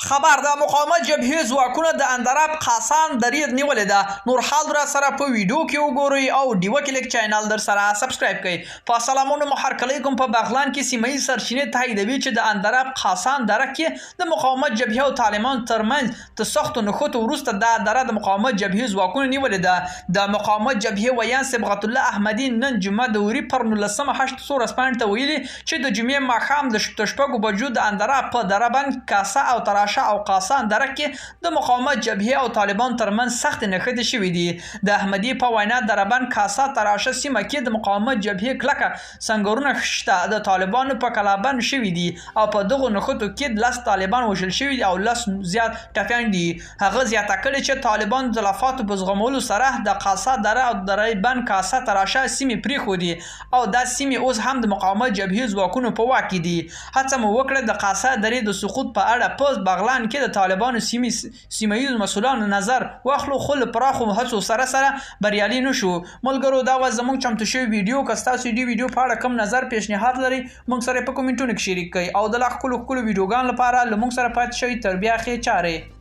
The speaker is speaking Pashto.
خبر د مقاومت جبهې ځواکونه د اندراب خاصان درې نیولې ده. نور حال را سره په ویډیو کې وګورئ او ډیو کلیک چینل در سره سبسکرایب کړئ. په سلامونو محرکلی کوم په بغلان کې سیمایي سرچینې تاییدوي چې د اندراب خاصان دره کې د مقاومت جبهې او طالبان ترمنځ د سختو نښتو وروسته دا دره د مقاومت جبهې ځواکونه نیولې ده. د مقاومت جبهې ویان صبغت الله احمدي نن جمعه د وري پر 19 ته ویلي چې د جمعې ماښام د شپږو بجو د اندراب په دربند کاسه او تراشه او قاسان دره کې د مقاومت جبهې او طالبان ترمنځ سخت نښتې شوې دي. د احمدي په وینا دربند کاسه تراشه سیمه کې د مقاومت جبهې کلکه سنګرونه شته. د طالبانو په کلابند شوي دي او په دغو نښتو کې 10 طالبان وژل شوي او 10 زیات ټپیان دي. هغه زیاته کړې چې طالبان د تلفاتو په زغمولو سره د قاسه دره او دربند کاسه تراشه سیمې پرېښودې او دا سیمې اوس هم د مقاومت جبهې ځواکونو په واک کې دي. هڅه مو وکړه د قاسه درې د سقوط په اړه په بغلان کې د طالبانو سیمه‌ییزو مسؤلانو نظر واخلو، خو له پراخو هڅو سره بریالي نشو. ملګرو دا و زموږ چمتو شوی ویډیو. که ستاسو دې ویډیو په اړه کوم نظر پیشنهاد لري موږ سره په کومنټونو کې شریک کړئ او د لا ښکلو ویډیوګانو لپاره له موږ سره پاتې شئ. تر بیا ښې چارې.